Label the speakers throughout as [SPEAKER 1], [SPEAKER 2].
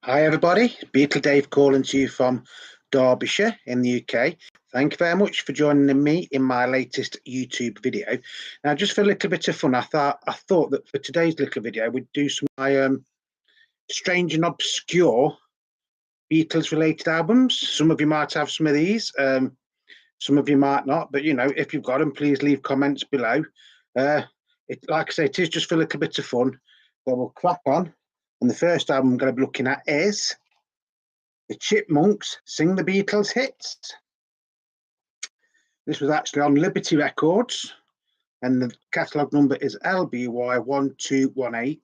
[SPEAKER 1] Hi everybody, Beetle Dave calling to you from Derbyshire in the UK. Thank you very much for joining me in my latest YouTube video. Now, just for a little bit of fun, I thought that for today's little video we'd do some of my strange and obscure Beatles related albums. Some of you might have some of these, some of you might not, but you know, if you've got them, please leave comments below. Like I say, it is just for a little bit of fun, so we'll crack on. And the first album I'm going to be looking at is the Chipmunks Sing the Beatles Hits. This was actually on Liberty Records, and the catalogue number is LBY1218.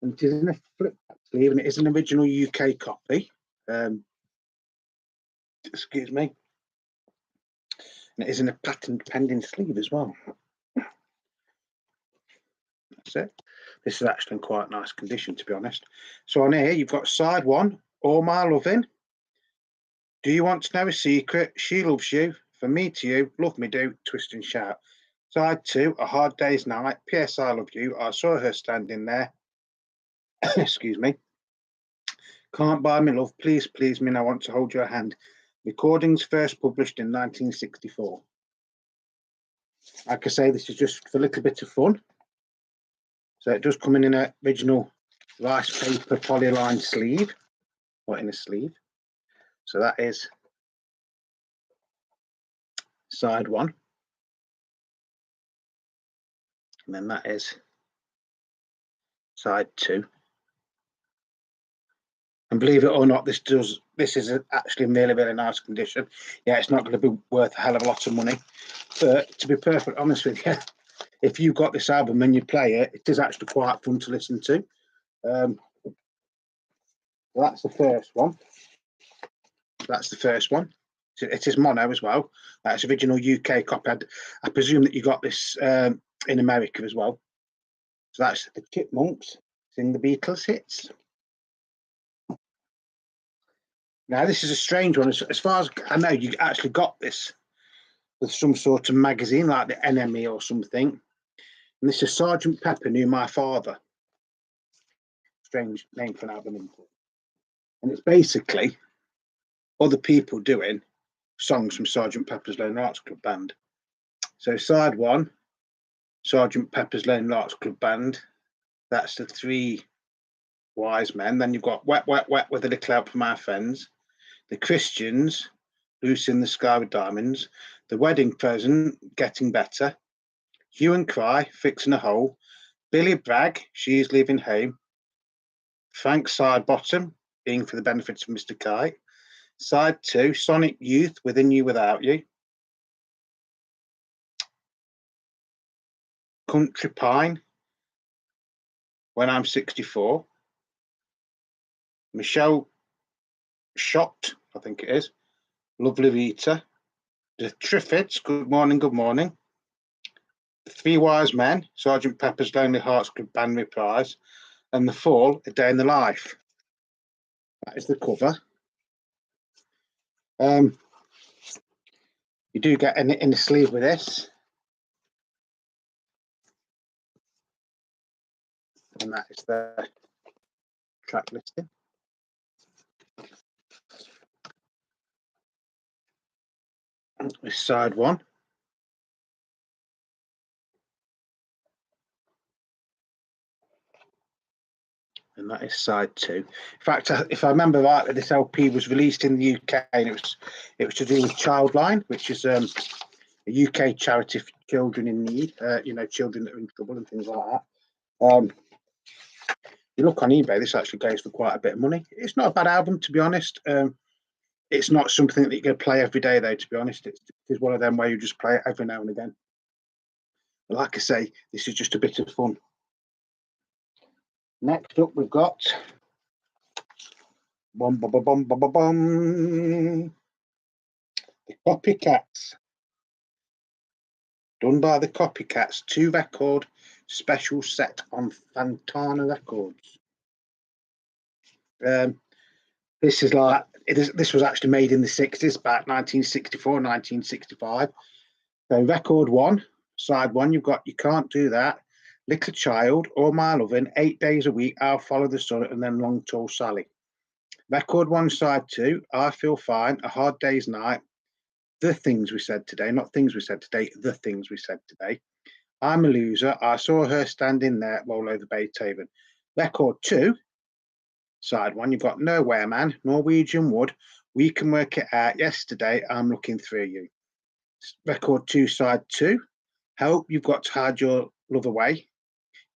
[SPEAKER 1] And it is in a flip sleeve, and it is an original UK copy. Excuse me. And it is in a patent pending sleeve as well. That's it. This is actually in quite nice condition, to be honest. So on here, you've got side one, All My Loving. Do You Want to Know a Secret? She Loves You. From Me to You, Love Me Do, Twist and Shout. Side two, A Hard Day's Night. P.S. I Love You. I Saw Her Standing There. Excuse me. Can't Buy Me Love. Please, Please Me, I Want to Hold Your Hand. Recordings first published in 1964. Like I say, this is just for a little bit of fun. So it does come in an original rice paper polyline sleeve, or in a sleeve. So that is side one. And then that is side two. And believe it or not, this is actually in really, really nice condition. Yeah, it's not going to be worth a hell of a lot of money. But to be perfectly honest with you, if you got this album and you play it, it is actually quite fun to listen to. That's the first one. That's the first one. It is mono as well. That's original UK copy. I presume that you got this in America as well. So that's the Chipmunks Sing the Beatles Hits. Now, this is a strange one. As far as I know, you actually got this with some sort of magazine like the NME or something. And this is Sergeant Pepper Knew My Father. Strange name for an album, isn't it? And it's basically other people doing songs from Sergeant Pepper's Lonely Hearts Club Band. So side one, Sergeant Pepper's Lonely Hearts Club Band. That's the Three Wise Men. Then you've got Wet, Wet, Wet with a Little Help from Our Friends. The Christians, Loose in the Sky with Diamonds. The Wedding Present, Getting Better. Hue and Cry, Fixing a Hole. Billy Bragg, She's Leaving Home. Frank Sidebottom, Being for the Benefits of Mr. Kite. Side two, Sonic Youth, Within You Without You. Country Pine, When I'm 64. Michelle Shocked, I think it is. Lovely Rita. The Triffids, Good Morning, Good Morning. The Three Wise Men, Sergeant Pepper's Lonely Hearts Club Band Reprise. And The Fall, A Day in the Life. That is the cover. You do get in the sleeve with this. And that is the track listing. This side one. And that is side two. In fact, if I remember rightly, this LP was released in the UK, and it was to do with Childline, which is a UK charity for children in need. You know, children that are in trouble and things like that. You look on eBay, this actually goes for quite a bit of money. It's not a bad album, to be honest. It's not something that you can play every day, though. To be honest, it is one of them where you just play it every now and again. But like I say, this is just a bit of fun. Next up, we've got the Copycats. Done by the Copycats, 2-record special set on Fantana Records. This is like this was actually made in the 60s, back 1964, 1965. So record one, side one, you've got You Can't Do That, Little Child, All My Lovin', 8 Days a Week, I'll Follow the Sun, and then Long Tall Sally. Record 1, side 2, I Feel Fine, A Hard Day's Night, The Things We Said Today, not Things We Said Today, The Things We Said Today. I'm a Loser, I Saw Her Standing There, Roll Over Beethoven. Record 2, side 1, you've got Nowhere Man, Norwegian Wood, We Can Work It Out, Yesterday, I'm Looking Through You. Record 2, side 2, Help, You've Got to Hide Your Love Away,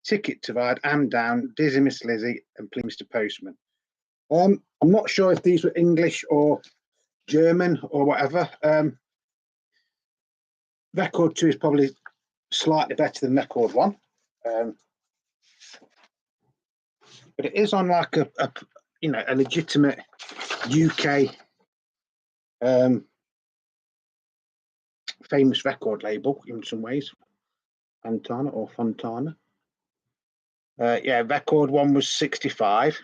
[SPEAKER 1] Ticket to Ride, I'm Down, Dizzy Miss Lizzie, and Please Mr. Postman. I'm not sure if these were English or German or whatever. Record 2 is probably slightly better than record 1. But it is on like a legitimate UK famous record label in some ways. Fontana. Yeah, record 1 was 65.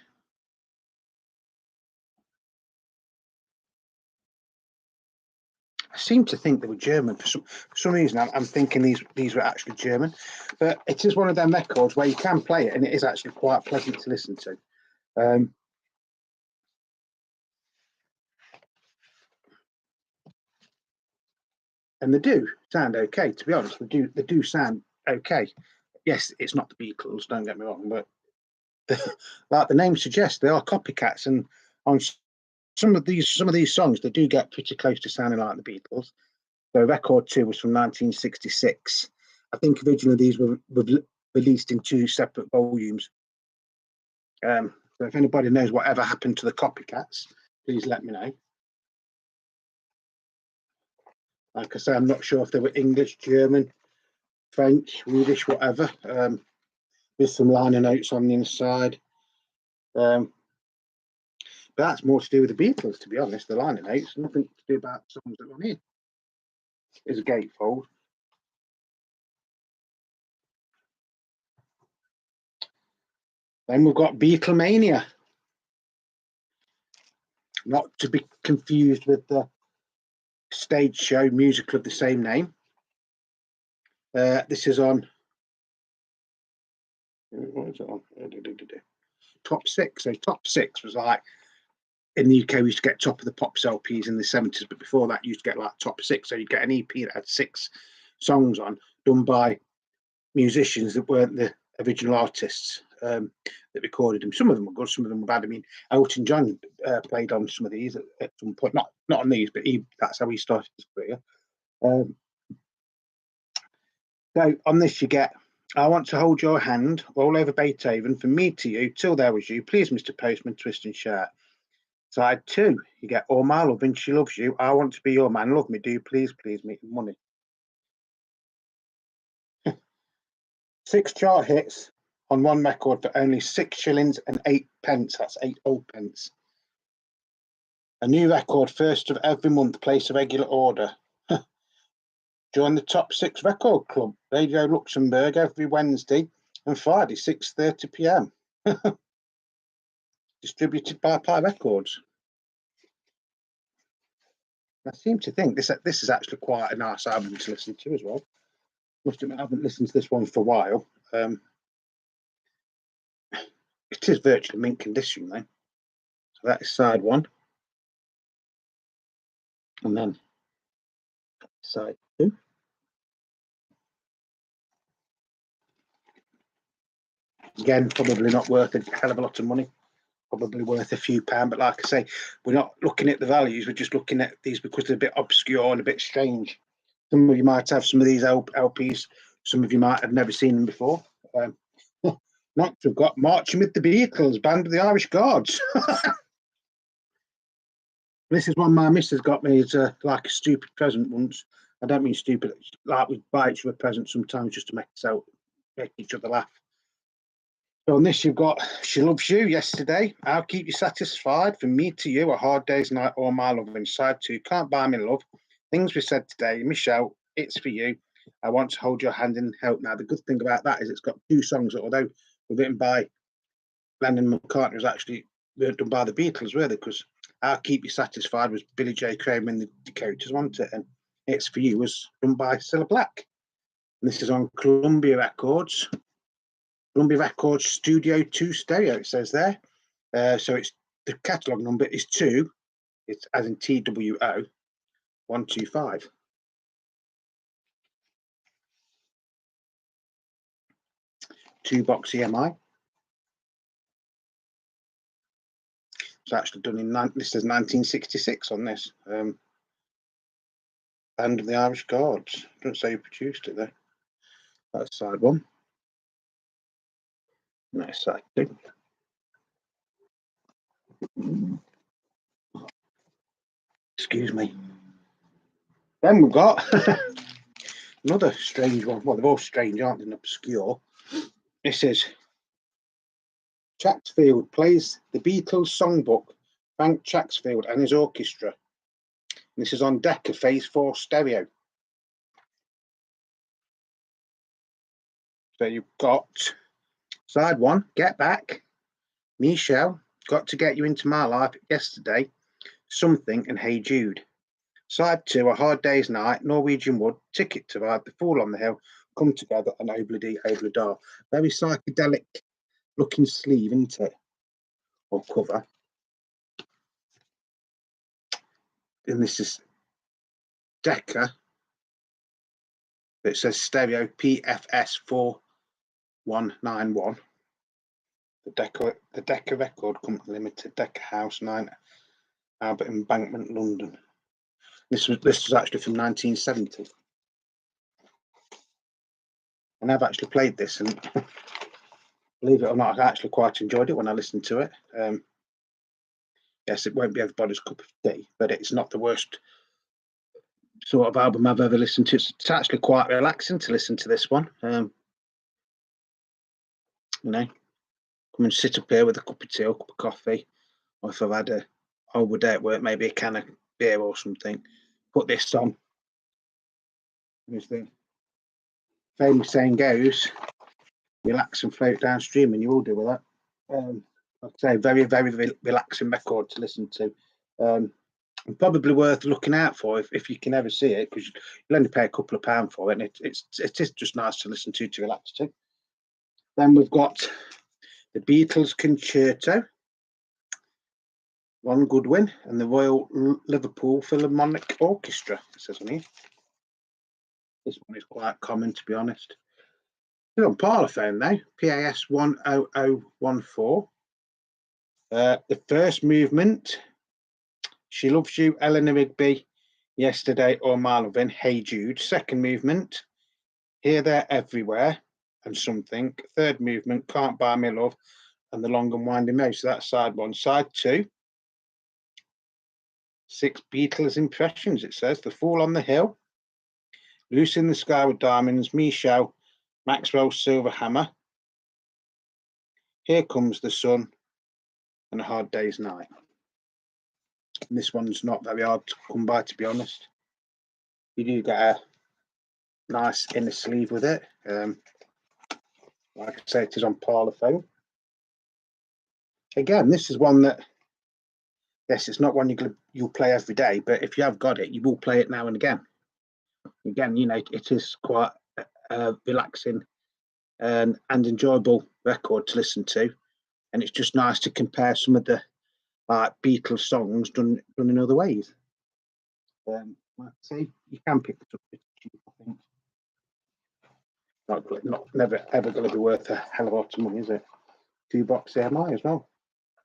[SPEAKER 1] I seem to think they were German for some reason. I'm thinking these were actually German, but it is one of them records where you can play it and it is actually quite pleasant to listen to. And they do sound okay, to be honest. They do sound okay. Yes, it's not the Beatles, don't get me wrong, but like the name suggests, they are copycats, and on some of these songs they do get pretty close to sounding like the Beatles. So record 2 was from 1966. I think originally these were released in 2 separate volumes. So if anybody knows whatever happened to the Copycats, please let me know. Like I say, I'm not sure if they were English, German, French, Swedish, whatever. With some liner notes on the inside. But that's more to do with the Beatles, to be honest. The liner notes, nothing to do about songs that are on here. Is a gatefold. Then we've got Beatlemania. Not to be confused with the stage show musical of the same name. This is on. What is it on? Top 6. So top 6 was like in the UK we used to get top of the pops LPs in the 70s, but before that you used to get like top 6. So you'd get an EP that had 6 songs on, done by musicians that weren't the original artists that recorded them. Some of them were good, some of them were bad. I mean, Elton John played on some of these at some point, not on these, but that's how he started his career. So on this you get I Want to Hold Your Hand, Roll Over Beethoven, From Me to You, Till There Was You, Please Mr. Postman, Twist and Shout. Side 2, you get All My Lovin', She Loves You, I Want to Be Your Man, Love Me Do, Please Me, Money. 6 chart hits on 1 record for only 6 shillings and 8 pence. That's 8 old pence. A new record, first of every month, place a regular order. Join the top 6 record club, Radio Luxembourg, every Wednesday and Friday, 6:30 p.m. Distributed by Pi Records. I seem to think this is actually quite a nice album to listen to as well. Must admit, I haven't listened to this one for a while. It is virtually mint condition, though. So that is side 1. And then side 2. Again, probably not worth a hell of a lot of money. Probably worth a few pounds. But like I say, we're not looking at the values. We're just looking at these because they're a bit obscure and a bit strange. Some of you might have some of these LPs. Some of you might have never seen them before. Next, we've got Marching with the Beatles, Band of the Irish Guards. This is one my missus got me as like a stupid present once. I don't mean stupid, like we buy each other presents sometimes just to make each other laugh. So on this, you've got She Loves You, Yesterday, I'll Keep You Satisfied, From Me to You, A Hard Day's Night, All My Love, Side 2, Can't Buy Me Love, Things We Said Today, Michelle, It's For You, I Want to Hold Your Hand and Help. Now, the good thing about that is it's got 2 songs that, although were written by Lennon and McCartney, was actually done by the Beatles, really, because I'll Keep You Satisfied was Billy J. Kramer and the characters, wasn't it? And It's For You was done by Cilla Black. And this is on Columbia Records. Columbia Records Studio 2 stereo, it says there. So it's the catalogue number is 2. It's as in TWO 125. Two-box EMI. It's actually done in this says 1966 on this. Band of the Irish Guards. Don't say who produced it though. That's side one. Nice side two. Excuse me. Then we've got another strange one. Well, they're all strange, aren't they? And obscure. This is Jacksfield plays the Beatles songbook. Frank Jacksfield and his orchestra. And this is on Decca Phase 4 stereo. So you've got side one, Get Back, Michelle, Got to Get You Into My Life, Yesterday, Something, and Hey Jude. Side two, A Hard Day's Night, Norwegian Wood, Ticket to Ride, The Fall on the Hill, Come Together, and Obladi Oblada. Very psychedelic looking sleeve, isn't it? Or cover. And this is Decca. It says stereo PFS 4191. The Decca Record Company Limited, Decca House, 9 Albert Embankment, London. This was actually from 1970. And I've actually played this, and believe it or not, I actually quite enjoyed it when I listened to it. Yes, it won't be everybody's cup of tea, but it's not the worst sort of album I've ever listened to. It's actually quite relaxing to listen to this one. You know, come and sit up here with a cup of tea or a cup of coffee, or if I've had a horrible day at work, maybe a can of beer or something. Put this on. As the famous saying goes, relax and float downstream, and you will do with that. Like I say, very, very relaxing record to listen to. And probably worth looking out for if you can ever see it, because you'll only pay a couple of pounds for it, and it is just nice to listen to relax to. Then we've got the Beatles Concerto, Ron Goodwin, and the Royal Liverpool Philharmonic Orchestra. It says on here. This one is quite common, to be honest. It's on Parlophone though, PAS 10014. The first movement, She Loves You, Eleanor Rigby, Yesterday, or My Lovin', Hey Jude. Second movement, Here, There, Everywhere, and Something. Third movement, Can't Buy Me Love, and The Long and Winding Road. So that's side one. Side two, 6 Beatles impressions, it says. The Fall on the Hill, Lucy in the Sky with Diamonds, Michelle, Maxwell's Silver Hammer, Here Comes the Sun, and A Hard Day's Night. And this one's not very hard to come by, to be honest. You do get a nice inner sleeve with it. Like I say, it is on Parlophone. Again, this is one that, yes, it's not one you'll play every day, but if you have got it, you will play it now and again. Again, you know, it is quite relaxing and enjoyable record to listen to, and it's just nice to compare some of the Beatles songs done in other ways. Like I say, you can pick it up pretty cheap, I think. Not never ever going to be worth a hell of a lot of money, is it? 2-box AMI as well.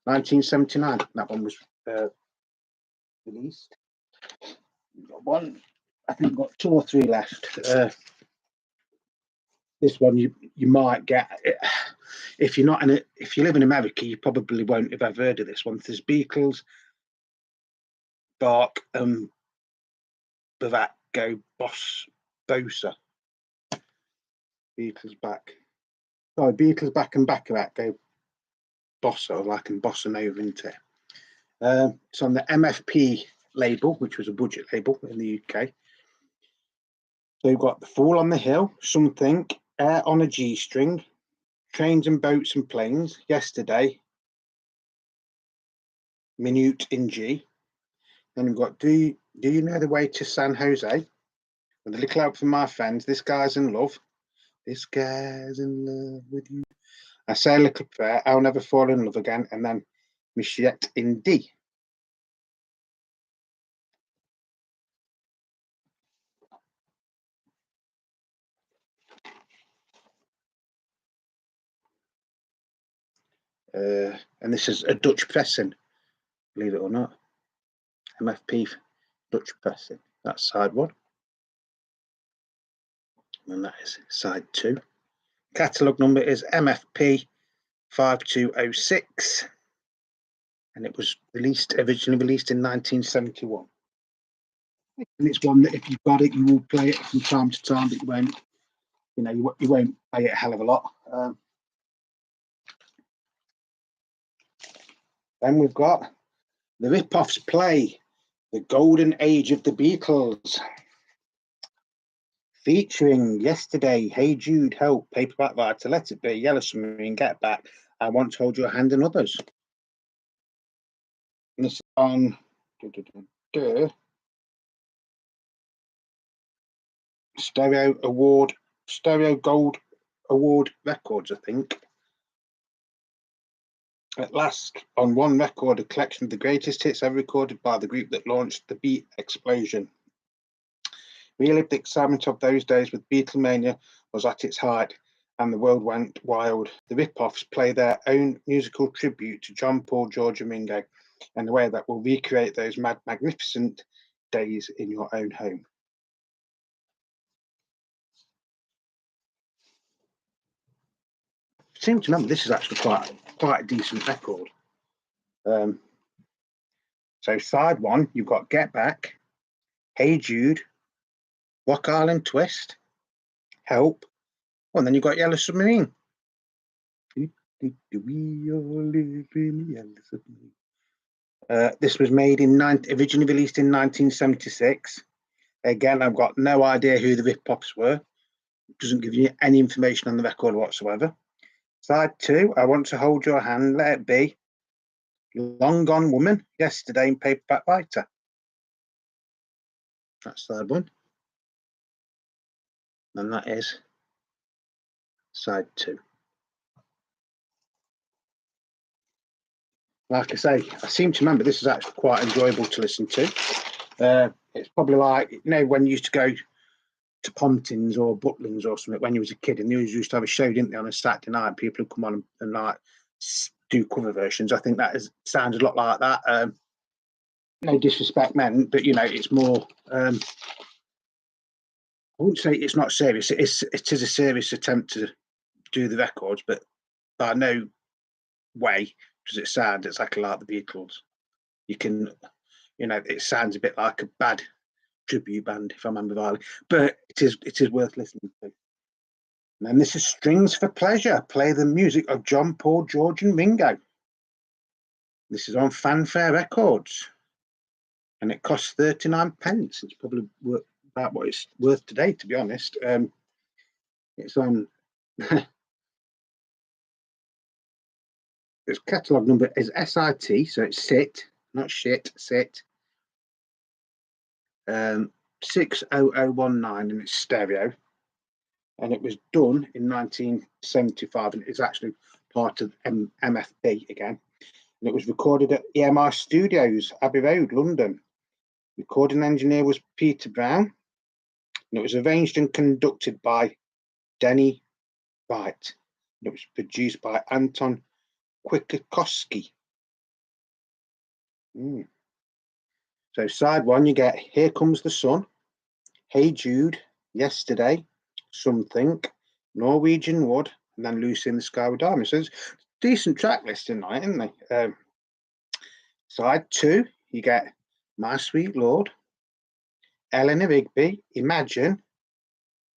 [SPEAKER 1] 1979. That one was released. We've got one. I think we've got 2 or 3 left. This one you might get if you're not in it. If you live in America, you probably won't have ever heard of this one. There's Beatles, Bark, Bavac, Go, Bossa. Beatles back. Sorry, Beatles back and Baccarat, Go, Bossa, like in Bossa Nova, isn't it? It's on the MFP label, which was a budget label in the UK. So you've got The Fall on the Hill, Something, Air on a G String, Trains and Boats and Planes, Yesterday, Minute in G. Then we've got Do You Know the Way to San Jose? With a Little Help from My Friends, This Guy's in Love, This guy's in love with you. I say a little prayer, I'll never fall in love again, and then Michette in D. And this is a Dutch pressing, believe it or not. MFP Dutch pressing. That's side one. And that is side two. Catalogue number is MFP 5206. And it was originally released in 1971. And it's one that if you've got it, you will play it from time to time, but you won't, you won't play it a hell of a lot. Then we've got the Ripoffs play The Golden Age of the Beatles, featuring Yesterday, Hey Jude, Help, Paperback Writer, Let It Be, Yellow Submarine, Get Back, I Want to Hold Your Hand, and others. And this is on Stereo Gold Award Records, I think. At last, on one record, a collection of the greatest hits ever recorded by the group that launched the Beat Explosion. Relived the excitement of those days with Beatlemania was at its height, and the world went wild. The Ripoffs play their own musical tribute to John, Paul, George, and Ringo in a way that will recreate those magnificent days in your own home. I seem to remember this is actually quite a decent record. So side one, you've got Get Back, Hey Jude, Rock Island Twist, Help, and then you've got Yellow Submarine. We all live in Yellow Submarine. This was made originally released in 1976. Again, I've got no idea who the Ripoffs were. It doesn't give you any information on the record whatsoever. Side two, I Want to Hold Your Hand, Let It Be, Long Gone Woman, Yesterday, and Paperback Writer. That's side one. And that is side two. Like I say, I seem to remember this is actually quite enjoyable to listen to. It's probably like, when you used to go to Pontins or Butlins or something when you was a kid, and they used to have a show, didn't they, on a Saturday night? People would come on and like do cover versions. I think that sounds a lot like that. No disrespect meant, but it's more. I wouldn't say it's not serious. It is a serious attempt to do the records, but by no way does it sound exactly like the Beatles. You can, it sounds a bit like a bad tribute band, if I remember rightly, but it is worth listening to. And then this is Strings for Pleasure. Play the music of John, Paul, George, and Ringo. This is on Fanfare Records, and it costs 39 pence. It's probably about what it's worth today, to be honest. It's on. Its catalogue number is SIT, so it's SIT, not shit, SIT. 60019, and it's stereo. And it was done in 1975, and it's actually part of MFP again. And it was recorded at EMI Studios, Abbey Road, London. Recording engineer was Peter Brown, and it was arranged and conducted by Denny Wright. And it was produced by Anton Kwiatkowski. So side one, you get Here Comes the Sun, Hey Jude, Yesterday, Something, Norwegian Wood, and then Lucy in the Sky with Diamonds. So it's a decent track list tonight, isn't they? Side two, you get My Sweet Lord, Eleanor Rigby, Imagine,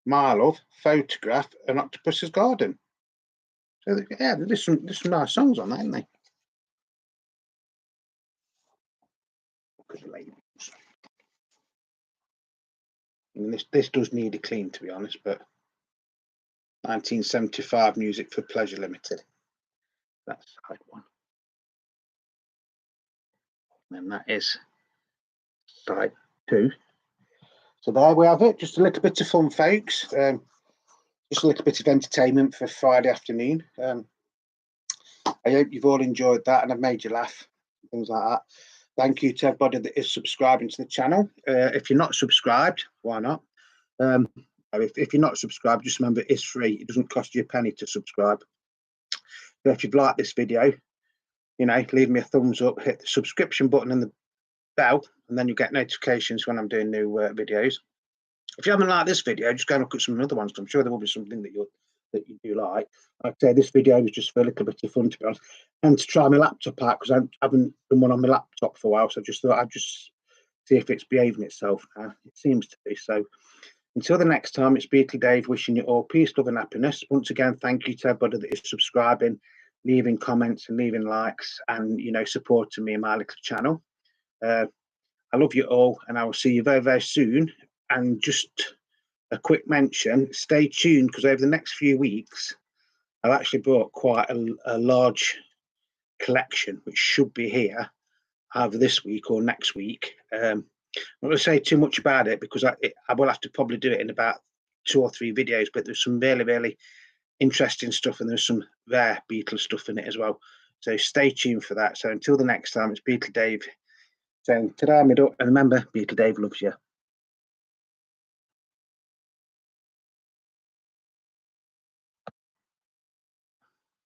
[SPEAKER 1] My Love, Photograph, and Octopus's Garden. So yeah, there's some nice songs on that, isn't they? Look at the labels. I mean, this does need a clean, to be honest, but 1975 Music for Pleasure Limited. That's side one. And that is side two. So there we have it. Just a little bit of fun, folks. just a little bit of entertainment for Friday afternoon. I hope you've all enjoyed that and I've made you laugh, things like that. Thank you to everybody that is subscribing to the channel. If you're not subscribed, why not? If you're not subscribed, just remember it is free. It doesn't cost you a penny to subscribe. So if you've liked this video, leave me a thumbs up, hit the subscription button and the bell, and then you'll get notifications when I'm doing new videos. If you haven't liked this video, just go and look at some other ones. I'm sure there will be something that you do like. Like I say, this video was just for a little bit of fun, to be honest, and to try my laptop out, because I haven't done one on my laptop for a while. So I just thought I'd just see if it's behaving itself now. It seems to be. So until the next time, it's Beatle Dave wishing you all peace, love, and happiness. Once again, thank you to everybody that is subscribing, leaving comments, and leaving likes, and supporting me and my little channel. I love you all, and I will see you very, very soon. And just a quick mention, stay tuned, because over the next few weeks, I've actually brought quite a large collection, which should be here either this week or next week. I'm not going to say too much about it, because I will have to probably do it in about 2 or 3 videos, but there's some really, really interesting stuff, and there's some rare Beatles stuff in it as well. So stay tuned for that. So until the next time, it's Beatle Dave saying ta-da, and remember, Beatle Dave loves you.